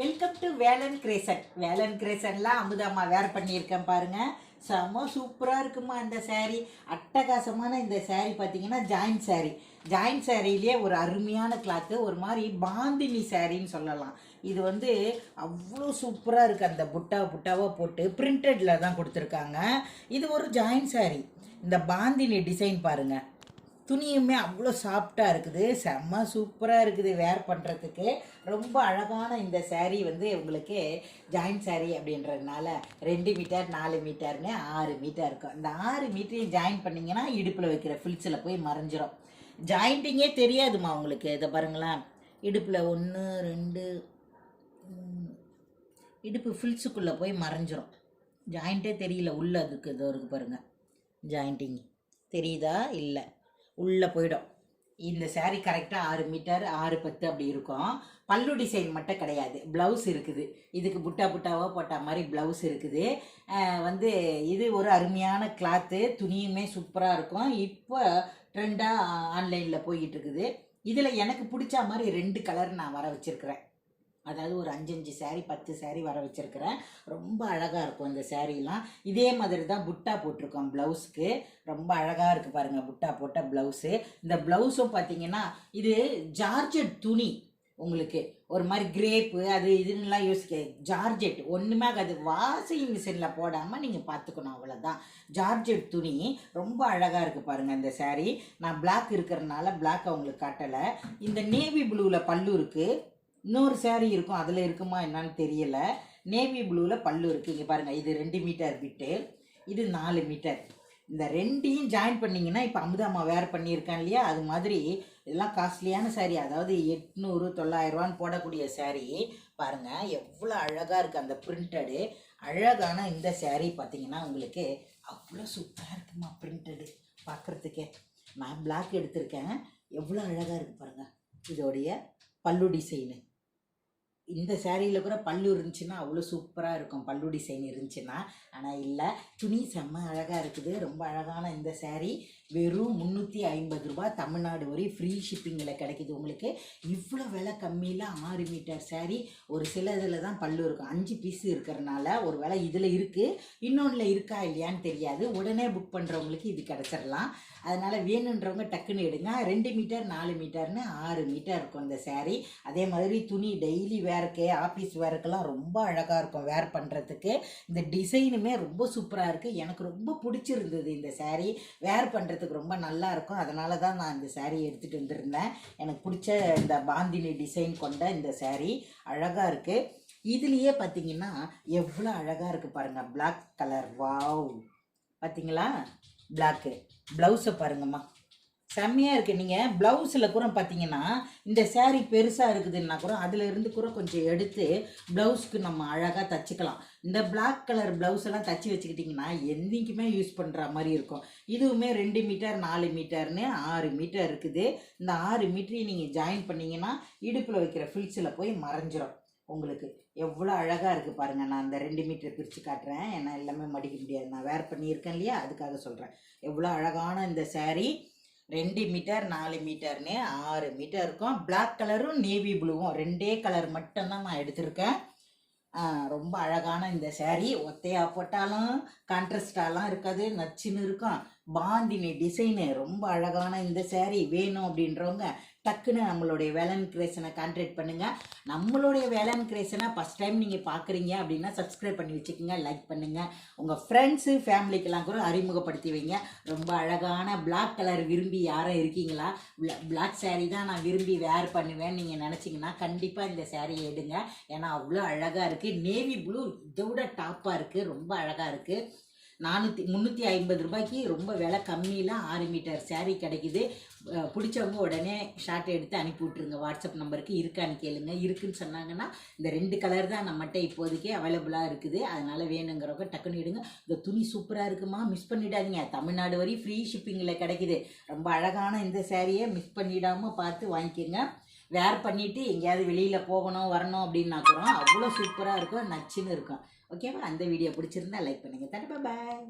Welcome to வேலன் கிரேசன். வேலன் கிரேசன்லாம் அமுதாம்மா வேர் பண்ணியிருக்கேன் பாருங்கள். செம்ம சூப்பராக இருக்குமா இந்த சேரீ. அட்டகாசமான இந்த சேரீ பார்த்தீங்கன்னா ஜாயின் சேரீலேயே ஒரு அருமையான கிளாத்து, ஒரு மாதிரி பாந்தினி சேரீன்னு சொல்லலாம். இது வந்து அவ்வளோ சூப்பராக இருக்குது. அந்த புட்டாவாக போட்டு பிரிண்டடில் தான் கொடுத்துருக்காங்க. இது ஒரு ஜாயின் சேரீ. இந்த பாந்தினி டிசைன் பாருங்கள், துணியுமே அவ்வளோ சாஃப்டாக இருக்குது, செம்ம சூப்பராக இருக்குது வேர் பண்ணுறதுக்கு. ரொம்ப அழகான இந்த சேரீ வந்து உங்களுக்கு ஜாயின் சேரீ அப்படின்றதுனால 2 மீட்டர் 4 மீட்டர்னு 6 மீட்டர் இருக்கும். இந்த 6 மீட்டரையும் ஜாயின் பண்ணிங்கன்னா இடுப்பில் வைக்கிற ஃபில்ஸில் போய் மறைஞ்சிரும். ஜாயிண்டிங்கே தெரியாதுமா உங்களுக்கு. இதை பாருங்களேன், இடுப்பில் 1 2 இடுப்பு ஃபில்ஸுக்குள்ளே போய் மறைஞ்சிரும். ஜாயிண்ட்டே தெரியல, உள்ளே அதுக்கு இதோ இருக்குது பாருங்கள், ஜாயிண்டிங் தெரியுதா? இல்லை, உள்ளே போயிடும். இந்த சேரீ கரெக்டாக 6 மீட்டர் 6-10 அப்படி இருக்கும். பல்லு டிசைன் மட்டும் கிடையாது, ப்ளவுஸ் இருக்குது. இதுக்கு புட்டாவாக போட்ட மாதிரி ப்ளவுஸ் இருக்குது. வந்து இது ஒரு அருமையான கிளாத்து, துணியுமே சூப்பராக இருக்கும். இப்போ ட்ரெண்டாக ஆன்லைனில் போய்கிட்டு இருக்குது. இதில் எனக்கு பிடிச்ச மாதிரி 2 கலர் நான் வர வச்சுருக்கிறேன். அதாவது ஒரு 5 சேரீ 10 சேரீ வர வச்சுருக்கிறேன். ரொம்ப அழகாக இருக்கும் இந்த சேரீலாம். இதே மாதிரி தான் புட்டா போட்டிருக்கோம் ப்ளவுஸுக்கு. ரொம்ப அழகாக இருக்குது பாருங்கள், புட்டா போட்ட ப்ளவுஸு. இந்த ப்ளவுஸும் பார்த்தீங்கன்னா இது ஜார்ஜெட் துணி. உங்களுக்கு ஒரு மாதிரி கிரேப்பு அது இதுன்னெலாம் யோசிக்க, ஜார்ஜெட் ஒன்றுமே ஆகாது. வாஷிங் மிஷினில் போடாமல் நீங்கள் பார்த்துக்கணும், அவ்வளோதான். ஜார்ஜெட் துணி ரொம்ப அழகாக இருக்குது பாருங்கள் இந்த சேரீ. நான் பிளாக் இருக்கிறதுனால பிளாக் அவங்களுக்கு காட்டலை. இந்த நேவி ப்ளூவில் பல்லு இருக்குது. இன்னொரு சேரீ இருக்கும், அதில் இருக்குமா என்னன்னு தெரியலை. நேவி ப்ளூவில் பல்லு இருக்குது. இங்கே பாருங்கள், இது 2 மீட்டர் பிட்டு, இது 4 மீட்டர். இந்த 2ஐயும் ஜாயின் பண்ணிங்கன்னா இப்போ அமுதாம்மா வேர் பண்ணியிருக்கேன் இல்லையா, அது மாதிரி இதெல்லாம் காஸ்ட்லியான சேரீ. அதாவது 800 900 போடக்கூடிய சேரீ பாருங்கள், எவ்வளோ அழகாக இருக்குது அந்த பிரிண்டடு. அழகான இந்த சேரீ பார்த்தீங்கன்னா உங்களுக்கு அவ்வளோ சூப்பராக இருக்குமா பிரிண்டடு பார்க்குறதுக்கே. நான் பிளாக் எடுத்திருக்கேன், எவ்வளோ அழகாக இருக்குது பாருங்கள். இதோடைய பல்லு டிசைனு, இந்த சேரீயில் கூட பல்லு இருந்துச்சுன்னா அவ்வளோ சூப்பராக இருக்கும், பல்லு டிசைன் இருந்துச்சுன்னா. ஆனால் இல்லை, துணி செம்ம அழகாக இருக்குது. ரொம்ப அழகான இந்த சேரீ வெறும் 350 ரூபா, தமிழ்நாடு வரை ஃப்ரீ ஷிப்பிங்கில் கிடைக்கிது உங்களுக்கு. இவ்வளோ விலை கம்மியில் 6 மீட்டர் சேரீ. ஒரு சில இதில் தான் பல்லு இருக்கும், 5 பீஸ் இருக்கிறனால ஒரு வேளை இதில் இருக்குது, இன்னொன்றில் இருக்கா இல்லையான்னு தெரியாது. உடனே புக் பண்ணுறவங்களுக்கு இது கிடச்சிடலாம். அதனால் வேணுன்றவங்க டக்குன்னு எடுங்க. 2 மீட்டர் 4 மீட்டர்னு 6 மீட்டர் இருக்கும் இந்த சேரீ. அதே மாதிரி துணி டெய்லி வேருக்கு, ஆஃபீஸ் வேருக்கெல்லாம் ரொம்ப அழகாக இருக்கும் வேர் பண்ணுறதுக்கு. இந்த டிசைனுமே ரொம்ப சூப்பராக இருக்குது. எனக்கு ரொம்ப பிடிச்சிருந்தது இந்த சேரீ. வேர் பண்ணுறதுக்கு ரொம்ப நல்லா இருக்கும். அதனால தான் நான் இந்த சேரீ எடுத்துகிட்டு வந்திருந்தேன். எனக்கு பிடிச்ச இந்த பாந்தினி டிசைன் கொண்ட இந்த சேரீ அழகாக இருக்குது. இதுலேயே பார்த்தீங்கன்னா எவ்வளோ அழகாக இருக்குது பாருங்கள், பிளாக் கலர். வாவ், பார்த்தீங்களா? பிளாக்கு ப்ளவுஸை பாருங்கம்மா, செம்மையாக இருக்குது. நீங்கள் ப்ளவுஸில் கூட பார்த்தீங்கன்னா இந்த சேரீ பெருசாக இருக்குதுன்னா கூட அதில் இருந்து கூட கொஞ்சம் எடுத்து ப்ளவுஸ்க்கு நம்ம அழகாக தச்சுக்கலாம். இந்த பிளாக் கலர் ப்ளவுஸ் எல்லாம் தச்சு வச்சுக்கிட்டிங்கன்னா என்றைக்குமே யூஸ் பண்ணுற மாதிரி இருக்கும். இதுவுமே 2 மீட்டர் 4 மீட்டர்னு 6 மீட்டர் இருக்குது. இந்த 6 மீட்டரையும் நீங்கள் ஜாயின் பண்ணிங்கன்னா இடுப்பில் வைக்கிற ஃபில்ஸில் போய் மறைஞ்சிரும் உங்களுக்கு. எவ்வளோ அழகாக இருக்குது பாருங்கள். நான் அந்த 2 மீட்டர் பிரித்து காட்டுறேன், ஏன்னா எல்லாமே மடிக்க முடியாது, நான் வேர் பண்ணியிருக்கேன் இல்லையா, அதுக்காக சொல்கிறேன். எவ்வளோ அழகான இந்த சேரீ. 2 மீட்டர் 4 மீட்டர்னு 6 மீட்டர் இருக்கும். பிளாக் கலரும் நேவி ப்ளூவும் 2 கலர் மட்டும்தான் நான் எடுத்திருக்கேன். ரொம்ப அழகான இந்த சேரீ. ஒத்தையாக போட்டாலும் கான்ட்ராஸ்டாலாம் இருக்காது, நச்சுன்னு இருக்கும். பாந்தினி டிசைனு ரொம்ப அழகான இந்த சேரீ வேணும் அப்படின்றவங்க டக்குன்னு நம்மளுடைய வேலன் கிரியேஷனை கான்டாக்ட் பண்ணுங்கள். நம்மளுடைய வேலன் கிரியேஷனை ஃபஸ்ட் டைம் நீங்கள் பார்க்குறீங்க அப்படின்னா சப்ஸ்கிரைப் பண்ணி வச்சுக்கோங்க, லைக் பண்ணுங்கள். உங்கள் ஃப்ரெண்ட்ஸு ஃபேமிலிக்கெல்லாம் கூட அறிமுகப்படுத்தி வைங்க. ரொம்ப அழகான பிளாக் கலர் விரும்பி யாரும் இருக்கீங்களா? பிளாக் சேரீ தான் நான் விரும்பி வேர் பண்ணுவேன்னு நீங்கள் நினச்சிங்கன்னா கண்டிப்பாக இந்த சேரீயை எடுங்க. ஏன்னா அவ்வளோ அழகாக இருக்குது. நேவி ப்ளூ இதோட டாப்பாக இருக்குது, ரொம்ப அழகாக இருக்குது. 350 ரூபாய்க்கு ரொம்ப விலை கம்மியில் 6 மீட்டர் சேரீ கிடைக்குது. பிடிச்சவங்க உடனே ஷார்ட் எடுத்து அனுப்பி விட்ருங்க. வாட்ஸ்அப் நம்பருக்கு இருக்கான்னு கேளுங்க. இருக்குன்னு சொன்னாங்கன்னா இந்த 2 கலர் தான் நம்மகிட்ட இப்போதைக்கே அவைலபிளாக இருக்குது. அதனால் வேணுங்கிறவங்க டக்குன்னு எடுங்க. இந்த துணி சூப்பராக இருக்குமா, மிஸ் பண்ணிடாதீங்க. தமிழ்நாடு வரை ஃப்ரீ ஷிப்பிங்கில் கிடைக்குது. ரொம்ப அழகான இந்த சேரீயை மிஸ் பண்ணிடாமல் பார்த்து வாங்கிக்கோங்க. வேர் பண்ணிவிட்டு எங்கேயாவது வெளியில் போகணும் வரணும் அப்படின்னா கூட அவ்வளோ சூப்பராக இருக்கும், நச்சுன்னு இருக்கும். ஓகேவா? அந்த வீடியோ பிடிச்சிருந்தா லைக் பண்ணுங்கள். பாய்.